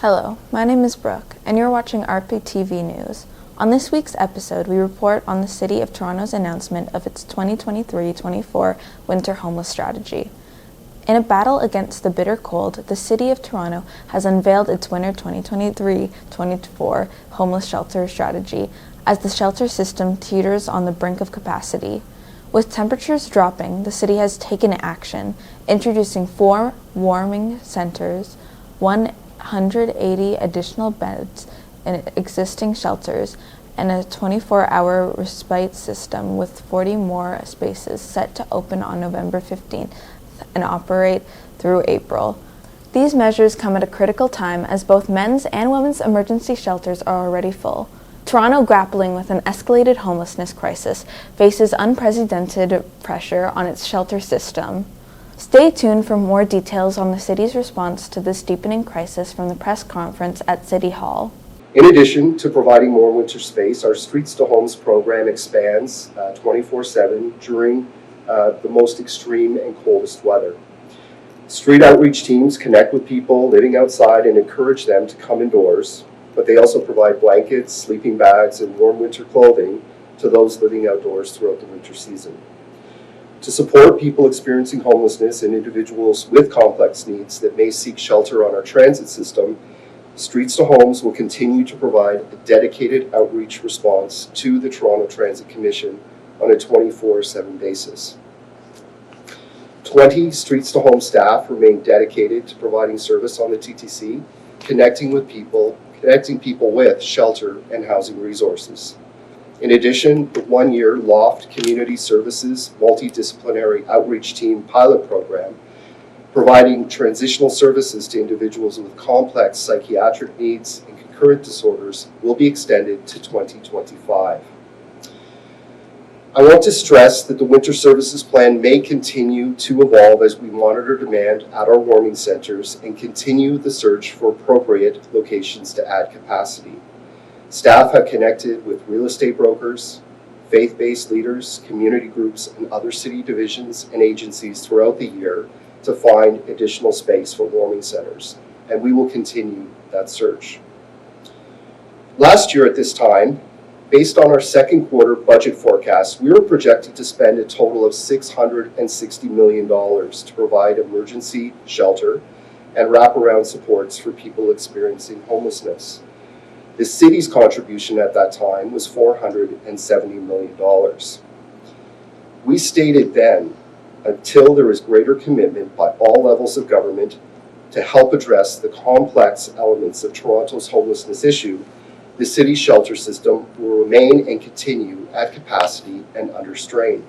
Hello, my name is Brooke, and you're watching rptv News. On this week's episode, we report on the City of Toronto's announcement of its 2023-24 winter homeless strategy. In a battle against the bitter cold, the City of Toronto has unveiled its winter 2023-24 homeless shelter strategy as the shelter system teeters on the brink of capacity. With temperatures dropping, the city has taken action, introducing 4 warming centers, 180 additional beds in existing shelters, and a 24-hour respite system with 40 more spaces set to open on November 15th and operate through April. These measures come at a critical time as both men's and women's emergency shelters are already full. Toronto, grappling with an escalated homelessness crisis, faces unprecedented pressure on its shelter system. Stay tuned for more details on the city's response to this deepening crisis from the press conference at City Hall. In addition to providing more winter space, our Streets to Homes program expands 24/7 during the most extreme and coldest weather. Street outreach teams connect with people living outside and encourage them to come indoors, but they also provide blankets, sleeping bags, and warm winter clothing to those living outdoors throughout the winter season. To support people experiencing homelessness and individuals with complex needs that may seek shelter on our transit system, Streets to Homes will continue to provide a dedicated outreach response to the Toronto Transit Commission on a 24/7 basis. 20 Streets to Homes staff remain dedicated to providing service on the TTC, connecting people with shelter and housing resources. In addition, the 1-year Loft Community Services Multidisciplinary Outreach Team pilot program, providing transitional services to individuals with complex psychiatric needs and concurrent disorders, will be extended to 2025. I want to stress that the Winter Services Plan may continue to evolve as we monitor demand at our warming centers and continue the search for appropriate locations to add capacity. Staff have connected with real estate brokers, faith-based leaders, community groups, and other city divisions and agencies throughout the year to find additional space for warming centers, and we will continue that search. Last year at this time, based on our second quarter budget forecast, we were projected to spend a total of $660 million to provide emergency shelter and wraparound supports for people experiencing homelessness. The city's contribution at that time was $470 million. We stated then, until there is greater commitment by all levels of government to help address the complex elements of Toronto's homelessness issue, the city's shelter system will remain and continue at capacity and under strain.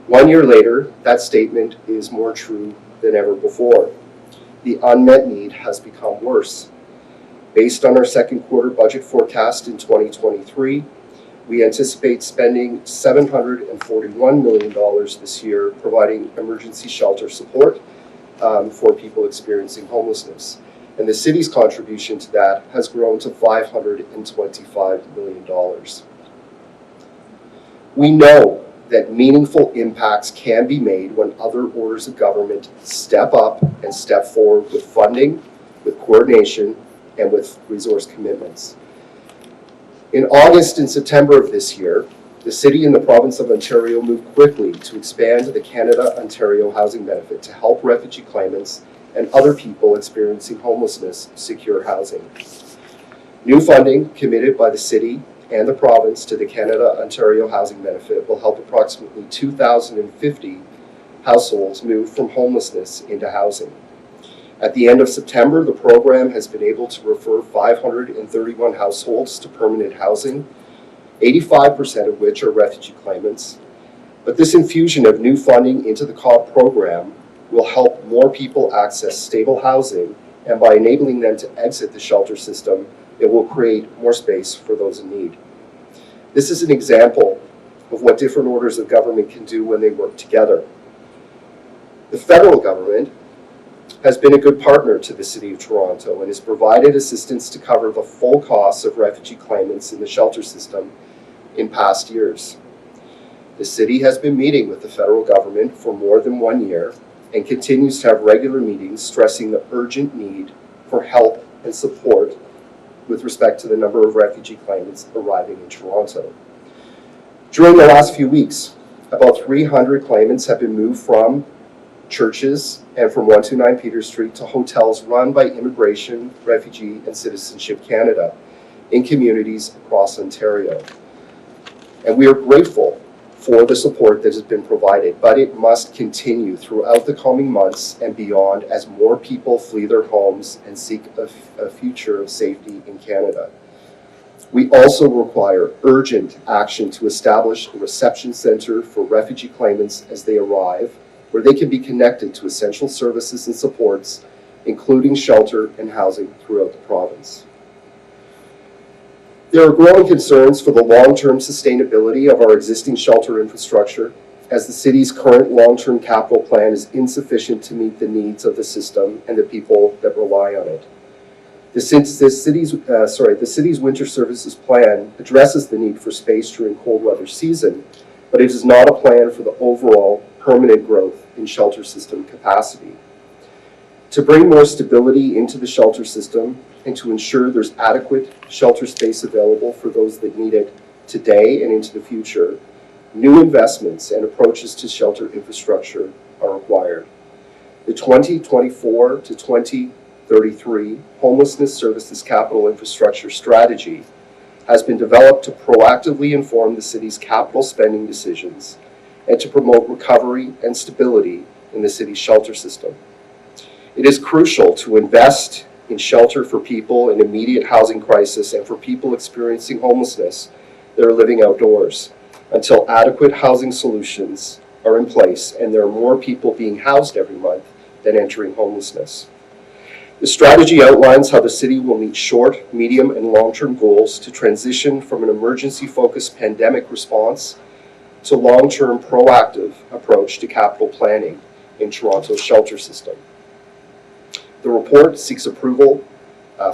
1 year later, that statement is more true than ever before. The unmet need has become worse. Based on our second quarter budget forecast in 2023, we anticipate spending $741 million this year providing emergency shelter support for people experiencing homelessness. And the city's contribution to that has grown to $525 million. We know that meaningful impacts can be made when other orders of government step up and step forward with funding, with coordination, and with resource commitments. In August and September of this year, the city and the province of Ontario moved quickly to expand the Canada-Ontario Housing Benefit to help refugee claimants and other people experiencing homelessness secure housing. New funding committed by the city and the province to the Canada-Ontario Housing Benefit will help approximately 2,050 households move from homelessness into housing. At the end of September, the program has been able to refer 531 households to permanent housing, 85% of which are refugee claimants. But this infusion of new funding into the COB program will help more people access stable housing, and by enabling them to exit the shelter system, it will create more space for those in need. This is an example of what different orders of government can do when they work together. The federal government has been a good partner to the City of Toronto and has provided assistance to cover the full costs of refugee claimants in the shelter system in past years. The City has been meeting with the federal government for more than 1 year and continues to have regular meetings stressing the urgent need for help and support with respect to the number of refugee claimants arriving in Toronto. During the last few weeks, about 300 claimants have been moved from churches and from 129 Peter Street to hotels run by Immigration, Refugee and Citizenship Canada in communities across Ontario. And we are grateful for the support that has been provided, but it must continue throughout the coming months and beyond as more people flee their homes and seek a future of safety in Canada. We also require urgent action to establish a reception center for refugee claimants as they arrive, where they can be connected to essential services and supports, including shelter and housing throughout the province. There are growing concerns for the long-term sustainability of our existing shelter infrastructure, as the city's current long-term capital plan is insufficient to meet the needs of the system and the people that rely on it. The city's winter services plan addresses the need for space during cold weather season, but it is not a plan for the overall permanent growth in shelter system capacity. To bring more stability into the shelter system and to ensure there's adequate shelter space available for those that need it today and into the future, new investments and approaches to shelter infrastructure are required. The 2024 to 2033 Homelessness Services Capital Infrastructure Strategy has been developed to proactively inform the city's capital spending decisions and to promote recovery and stability in the city's shelter system. It is crucial to invest in shelter for people in immediate housing crisis and for people experiencing homelessness that are living outdoors until adequate housing solutions are in place and there are more people being housed every month than entering homelessness. The strategy outlines how the city will meet short, medium, and long-term goals to transition from an emergency-focused pandemic response to long-term proactive approach to capital planning in Toronto's shelter system. The report seeks approval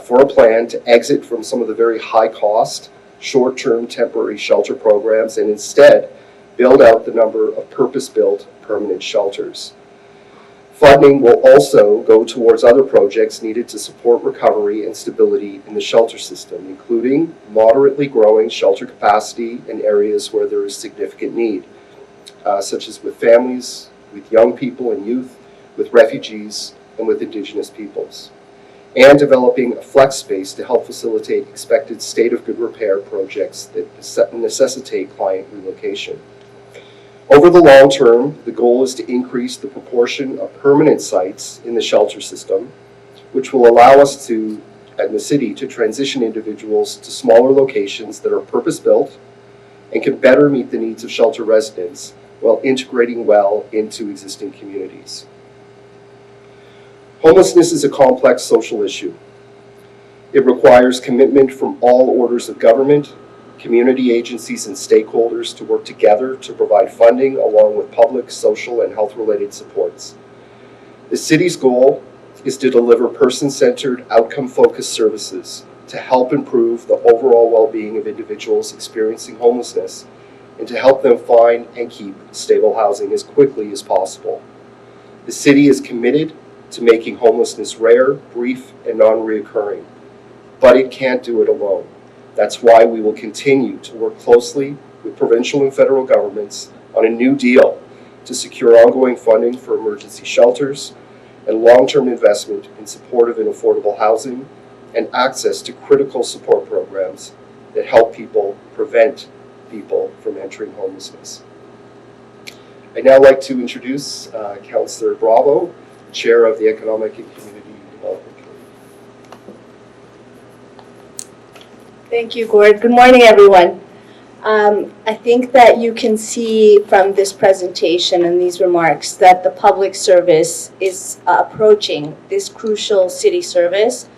for a plan to exit from some of the very high-cost, short-term temporary shelter programs and instead build out the number of purpose-built permanent shelters. Funding will also go towards other projects needed to support recovery and stability in the shelter system, including moderately growing shelter capacity in areas where there is significant need, such as with families, with young people and youth, with refugees, and with Indigenous peoples, and developing a flex space to help facilitate expected state of good repair projects that necessitate client relocation. Over the long term, the goal is to increase the proportion of permanent sites in the shelter system, which will allow us to, in the city, to transition individuals to smaller locations that are purpose-built and can better meet the needs of shelter residents while integrating well into existing communities. Homelessness is a complex social issue. It requires commitment from all orders of government, community agencies and stakeholders to work together to provide funding along with public, social, and health-related supports. The city's goal is to deliver person-centered, outcome-focused services to help improve the overall well-being of individuals experiencing homelessness and to help them find and keep stable housing as quickly as possible. The city is committed to making homelessness rare, brief, and non-reoccurring, but it can't do it alone. That's why we will continue to work closely with provincial and federal governments on a new deal to secure ongoing funding for emergency shelters and long-term investment in supportive and affordable housing and access to critical support programs that help prevent people from entering homelessness. I'd now like to introduce Councillor Bravo, Chair of the Economic and Community Development Committee. Thank you, Gord. Good morning, everyone. I think that you can see from this presentation and these remarks that the public service is approaching this crucial city service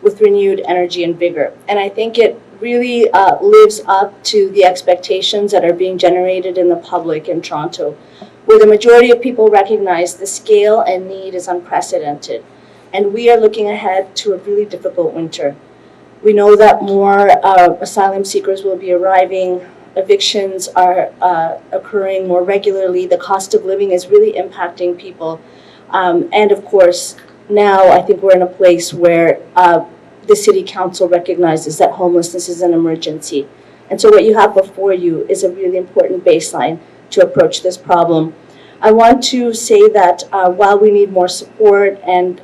with renewed energy and vigor. And I think it really lives up to the expectations that are being generated in the public in Toronto, where the majority of people recognize the scale and need is unprecedented. And we are looking ahead to a really difficult winter. We know that more asylum seekers will be arriving. Evictions are occurring more regularly. The cost of living is really impacting people. And of course, now I think we're in a place where the City Council recognizes that homelessness is an emergency. And so what you have before you is a really important baseline to approach this problem. I want to say that while we need more support, and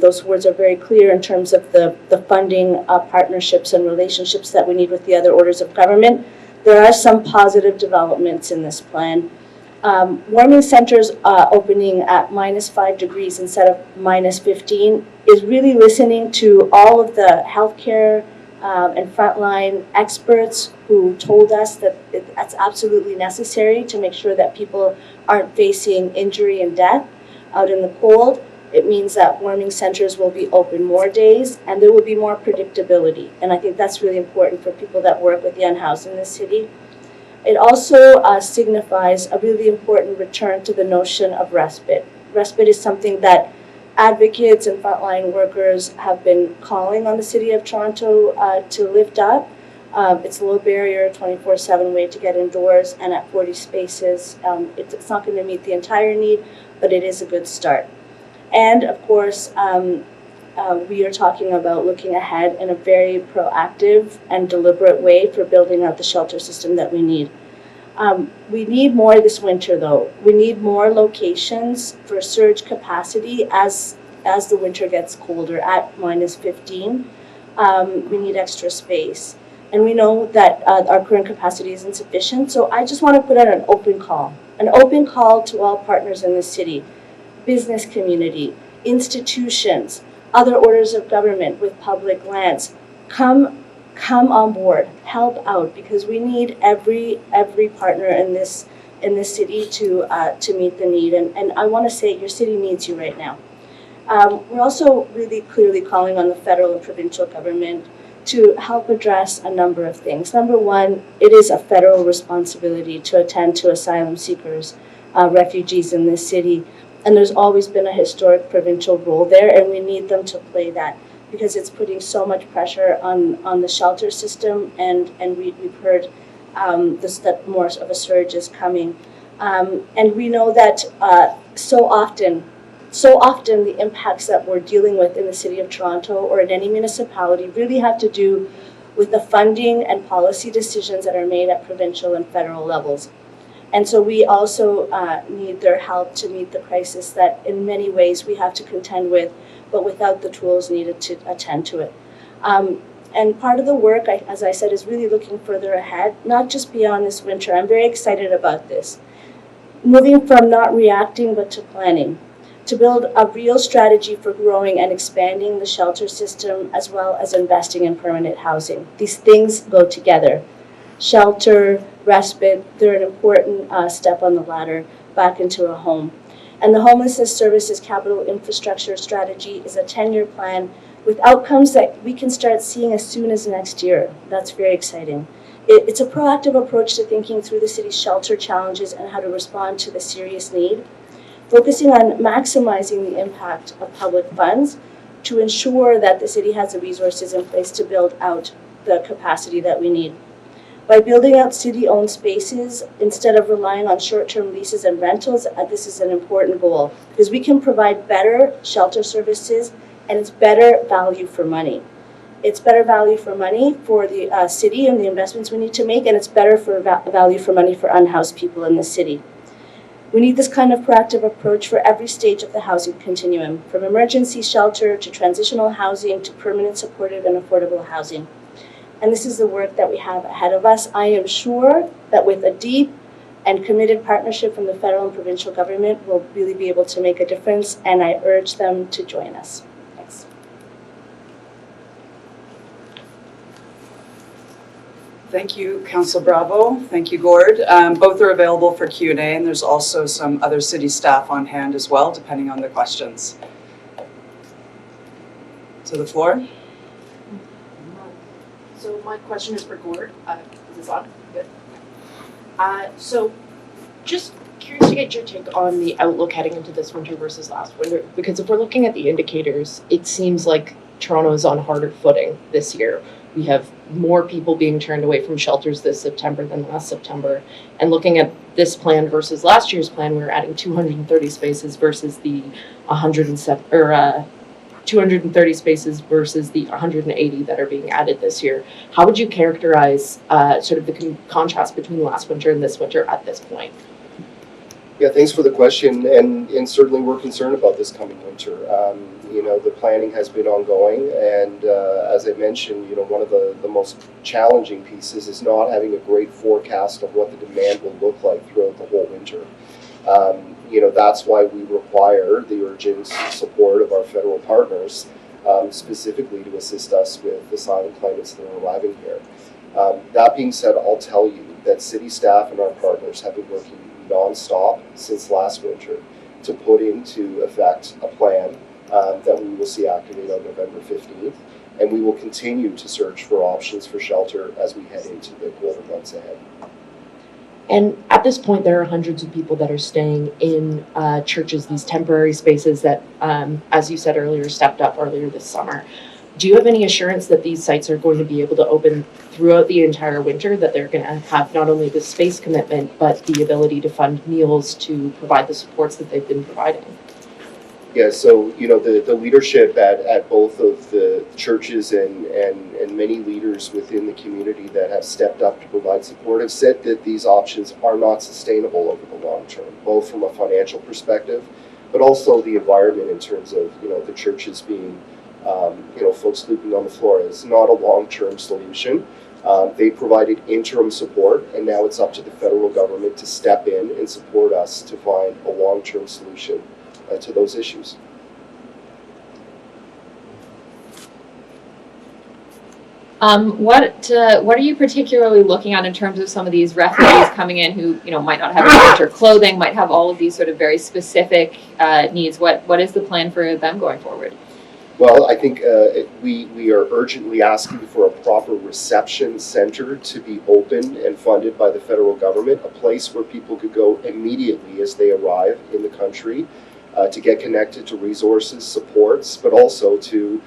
those words are very clear in terms of the funding partnerships and relationships that we need with the other orders of government, there are some positive developments in this plan. Warming centers opening at -5 degrees instead of -15 is really listening to all of the healthcare and frontline experts who told us that that's absolutely necessary to make sure that people aren't facing injury and death out in the cold. It means that warming centers will be open more days and there will be more predictability. And I think that's really important for people that work with the unhoused in this city. It also signifies a really important return to the notion of respite. Respite is something that advocates and frontline workers have been calling on the City of Toronto to lift up. It's a low barrier, 24/7 way to get indoors, and at 40 spaces. It's not going to meet the entire need, but it is a good start. And of course, we are talking about looking ahead in a very proactive and deliberate way for building out the shelter system that we need. We need more this winter, though. We need more locations for surge capacity as the winter gets colder at -15. We need extra space. And we know that our current capacity is insufficient, so I just want to put out an open call to all partners in the city, business community, institutions, other orders of government with public lands. Come on board, help out, because we need every partner in this city to meet the need. And I want to say your city needs you right now. We're also really clearly calling on the federal and provincial government to help address a number of things. Number one, it is a federal responsibility to attend to asylum seekers, refugees in this city. And there's always been a historic provincial role there, and we need them to play that, because it's putting so much pressure on the shelter system, and we've heard that more of a surge is coming. And we know that so often the impacts that we're dealing with in the City of Toronto or in any municipality really have to do with the funding and policy decisions that are made at provincial and federal levels. And so we also need their help to meet the crisis that in many ways we have to contend with, but without the tools needed to attend to it. And part of the work, as I said, is really looking further ahead, not just beyond this winter. I'm very excited about this. Moving from not reacting, but to planning, to build a real strategy for growing and expanding the shelter system, as well as investing in permanent housing. These things go together. Shelter, respite, they're an important step on the ladder back into a home. And the Homelessness Services Capital Infrastructure Strategy is a 10-year plan with outcomes that we can start seeing as soon as next year. That's very exciting. It's a proactive approach to thinking through the city's shelter challenges and how to respond to the serious need, focusing on maximizing the impact of public funds to ensure that the city has the resources in place to build out the capacity that we need. By building out city-owned spaces, instead of relying on short-term leases and rentals, this is an important goal, because we can provide better shelter services, and it's better value for money. It's better value for money for the city and the investments we need to make, and it's better for value for money for unhoused people in the city. We need this kind of proactive approach for every stage of the housing continuum, from emergency shelter to transitional housing to permanent supportive and affordable housing. And this is the work that we have ahead of us. I am sure that with a deep and committed partnership from the federal and provincial government, we'll really be able to make a difference, and I urge them to join us. Thanks. Thank you, Councillor Bravo. Thank you, Gord. Both are available for Q&A, and there's also some other city staff on hand as well, depending on the questions. To the floor. So my question is for Gord. Is this on? Good. So just curious to get your take on the outlook heading into this winter versus last winter, because if we're looking at the indicators, it seems like Toronto is on harder footing this year. We have more people being turned away from shelters this September than last September. And looking at this plan versus last year's plan, we were adding 230 spaces versus the 230 spaces versus the 180 that are being added this year. How would you characterize sort of the contrast between last winter and this winter at this point? Yeah, thanks for the question, and certainly we're concerned about this coming winter. The planning has been ongoing, and as I mentioned, one of the most challenging pieces is not having a great forecast of what the demand will look like throughout the whole winter. That's why we require the urgent support of our federal partners, specifically to assist us with asylum claimants that are arriving here. That being said, I'll tell you that city staff and our partners have been working non-stop since last winter to put into effect a plan that we will see activate on November 15th, and we will continue to search for options for shelter as we head into the colder months ahead. And at this point, there are hundreds of people that are staying in churches, these temporary spaces that, as you said earlier, stepped up earlier this summer. Do you have any assurance that these sites are going to be able to open throughout the entire winter, that they're going to have not only the space commitment, but the ability to fund meals to provide the supports that they've been providing? Yeah, so the leadership at both of the churches and many leaders within the community that have stepped up to provide support have said that these options are not sustainable over the long term, both from a financial perspective, but also the environment in terms of the churches being folks sleeping on the floor is not a long-term solution. They provided interim support, and now it's up to the federal government to step in and support us to find a long-term solution to those issues. What are you particularly looking at in terms of some of these refugees coming in who might not have any winter clothing, might have all of these sort of very specific needs? What is the plan for them going forward? Well, I think we are urgently asking for a proper reception center to be opened and funded by the federal government, a place where people could go immediately as they arrive in the country to get connected to resources, supports, but also to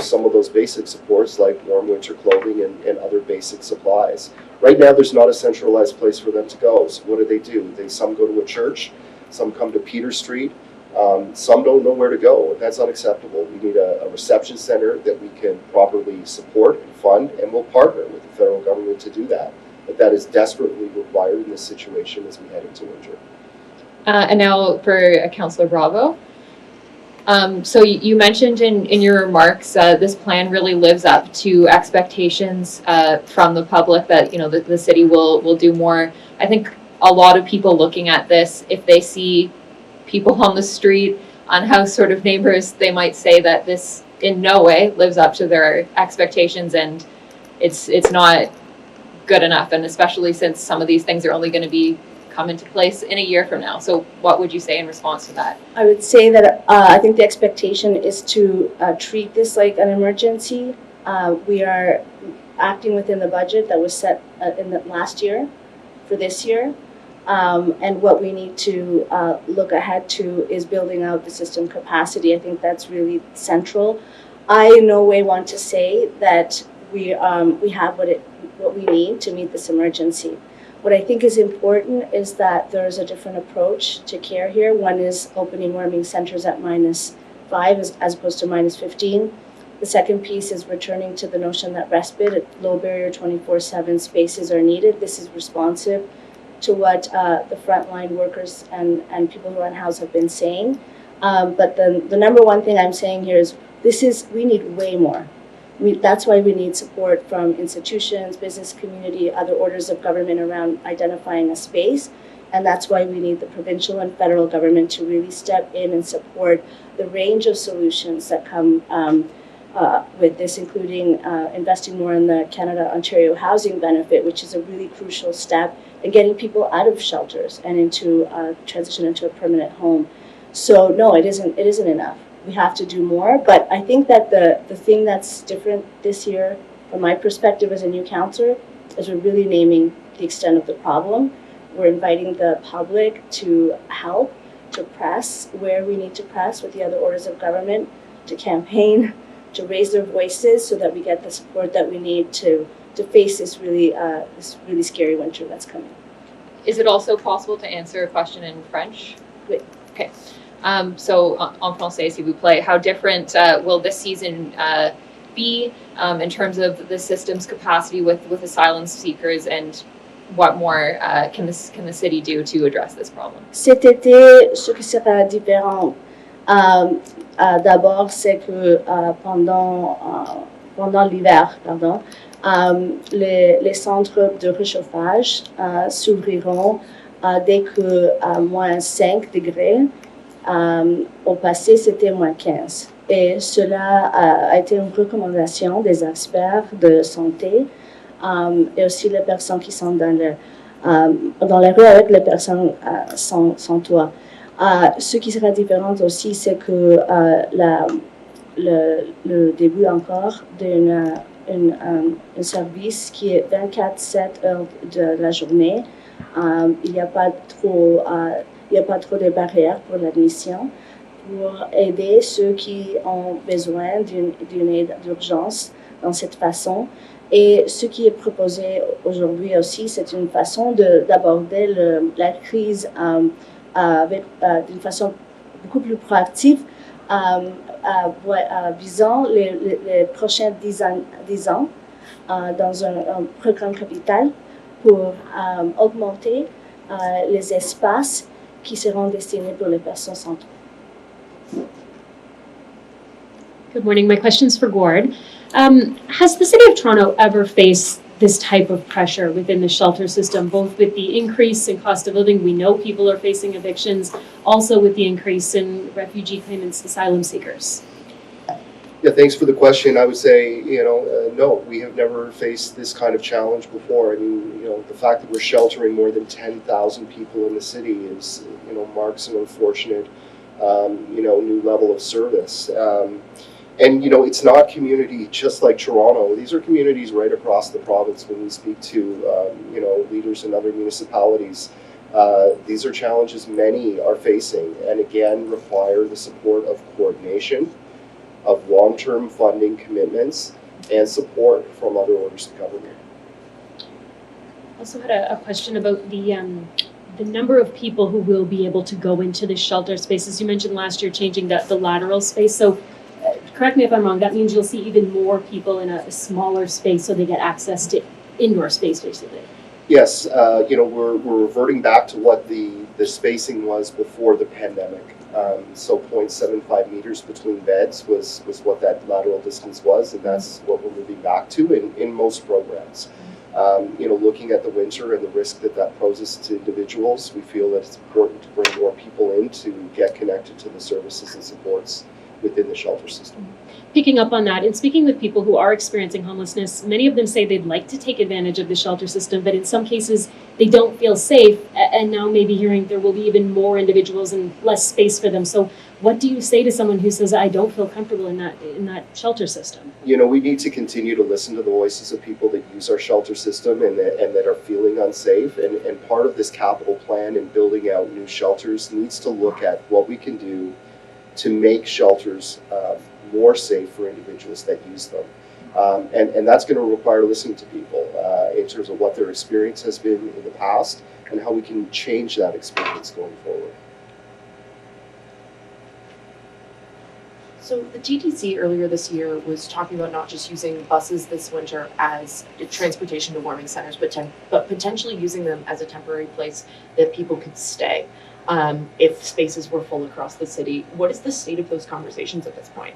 some of those basic supports like warm winter clothing and other basic supplies. Right now, there's not a centralized place for them to go. So what do? Some go to a church, some come to Peter Street. Some don't know where to go, and that's unacceptable. We need a reception center that we can properly support and fund, and we'll partner with the federal government to do that. But that is desperately required in this situation as we head into winter. And now for Councillor Bravo. So you mentioned in your remarks this plan really lives up to expectations from the public that the city will do more. I think a lot of people looking at this, if they see people on the street, unhoused sort of neighbors, they might say that this in no way lives up to their expectations, and it's not good enough, and especially since some of these things are only going to come into place in a year from now. So what would you say in response to that? I would say that I think the expectation is to treat this like an emergency. We are acting within the budget that was set in the last year for this year. And what we need to look ahead to is building out the system capacity. I think that's really central. I in no way want to say that we have what we need to meet this emergency. What I think is important is that there's a different approach to care here. One is opening warming centers at -5 as opposed to -15. The second piece is returning to the notion that respite, low barrier 24/7 spaces are needed. This is responsive to what the frontline workers and people who are unhoused have been saying. But the number one thing I'm saying here is we need way more. That's why we need support from institutions, business community, other orders of government around identifying a space. And that's why we need the provincial and federal government to really step in and support the range of solutions that come with this, including investing more in the Canada-Ontario housing benefit, which is a really crucial step in getting people out of shelters and into transition into a permanent home. So no, it isn't enough. We have to do more, but I think that the thing that's different this year, from my perspective as a new councillor, is we're really naming the extent of the problem. We're inviting the public to help, to press where we need to press with the other orders of government, to campaign, to raise their voices so that we get the support that we need to face this really scary winter that's coming. Is it also possible to answer a question in French? Oui. Okay. So en français, s'il vous plaît, how different will this season be in terms of the system's capacity with asylum seekers, and what more can the city do to address this problem? Cet été, ce qui sera différent, d'abord, c'est que pendant l'hiver, les centres de réchauffage s'ouvriront dès que moins 5 degrés. Au passé, c'était moins 15. Et cela a été une recommandation des experts de santé et aussi les personnes qui sont dans les rues avec les personnes sans toit. Ce qui sera différent aussi, c'est que le début encore d'un service qui est 24/7 heures de la journée. Il n'y a pas trop de barrières pour l'admission, pour aider ceux qui ont besoin d'une aide d'urgence dans cette façon. Et ce qui est proposé aujourd'hui aussi, c'est une façon d'aborder la crise d'une façon beaucoup plus proactive, visant les prochains 10 ans dans un programme capital pour augmenter les espaces qui seront destinés pour les personnes sans toit. Good morning. My question's for Gord. Has the City of Toronto ever faced this type of pressure within the shelter system, both with the increase in cost of living? We know people are facing evictions, also with the increase in refugee claimants, asylum seekers. Yeah, thanks for the question. I would say, no, we have never faced this kind of challenge before. I mean, the fact that we're sheltering more than 10,000 people in the city is, marks an unfortunate, new level of service. And, it's not community just like Toronto. These are communities right across the province when we speak to, leaders in other municipalities. These are challenges many are facing, and again, require the support of coordination, of long-term funding commitments, and support from other orders of government. Also had a question about the number of people who will be able to go into the shelter spaces. You mentioned last year changing the lateral space. So correct me if I'm wrong, that means you'll see even more people in a smaller space so they get access to indoor space, basically. Yes, we're reverting back to what the spacing was before the pandemic. So 0.75 meters between beds was what that lateral distance was, and that's what we're moving back to in most programs. Looking at the winter and the risk that poses to individuals, we feel that it's important to bring more people in to get connected to the services and supports within the shelter system. Picking up on that, and speaking with people who are experiencing homelessness, many of them say they'd like to take advantage of the shelter system, but in some cases they don't feel safe, and now maybe hearing there will be even more individuals and less space for them. So what do you say to someone who says, I don't feel comfortable in that shelter system? We need to continue to listen to the voices of people that use our shelter system and that are feeling unsafe. And part of this capital plan and building out new shelters needs to look at what we can do to make shelters more safe for individuals that use them. And that's going to require listening to people in terms of what their experience has been in the past and how we can change that experience going forward. So the TTC earlier this year was talking about not just using buses this winter as transportation to warming centers, but potentially using them as a temporary place that people could stay if spaces were full across the city. What is the state of those conversations at this point?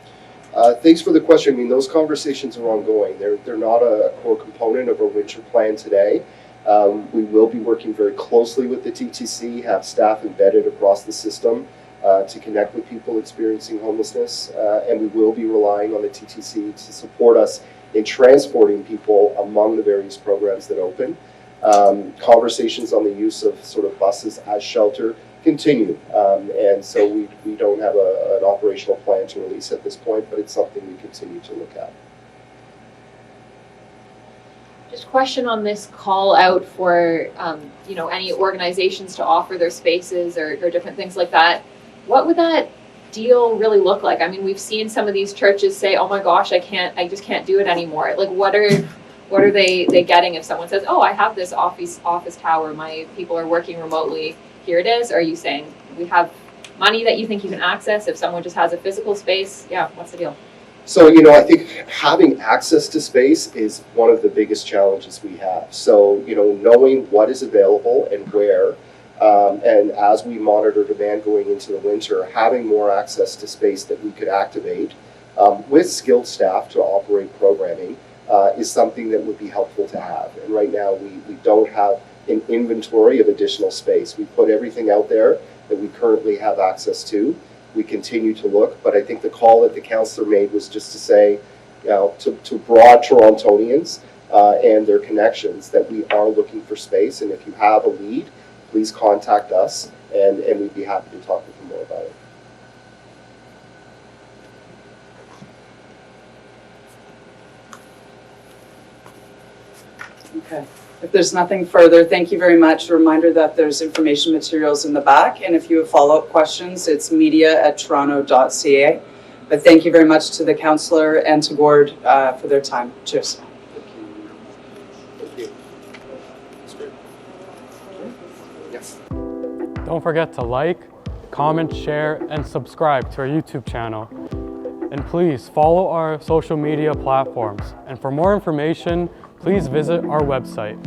Thanks for the question. I mean, those conversations are ongoing. They're not a core component of our winter plan today. We will be working very closely with the TTC, have staff embedded across the system to connect with people experiencing homelessness, and we will be relying on the TTC to support us in transporting people among the various programs that open. Conversations on the use of sort of buses as shelter continue, and so we don't have an operational plan to release at this point, but it's something we continue to look at. Just question on this call out for any organizations to offer their spaces or different things like that. What would that deal really look like? I mean, we've seen some of these churches say, "Oh my gosh, I just can't do it anymore." Like, what are they getting if someone says, "Oh, I have this office tower, my people are working remotely, here it is"? Or are you saying we have money that you think you can access? If someone just has a physical space, yeah, what's the deal? So, I think having access to space is one of the biggest challenges we have. So, knowing what is available and where, and as we monitor demand going into the winter, having more access to space that we could activate with skilled staff to operate programming is something that would be helpful to have. And right now we don't have an inventory of additional space. We put everything out there that we currently have access to. We continue to look, but I think the call that the councillor made was just to say, to broad Torontonians and their connections that we are looking for space, and if you have a lead, please contact us, and we'd be happy to talk with you more about it. Okay. If there's nothing further, thank you very much. A reminder that there's information materials in the back, and if you have follow-up questions, it's media@toronto.ca. But thank you very much to the councillor and to Gord for their time. Cheers. Thank you. That's great. Yes. Don't forget to like, comment, share, and subscribe to our YouTube channel. And please follow our social media platforms. And for more information, please visit our website.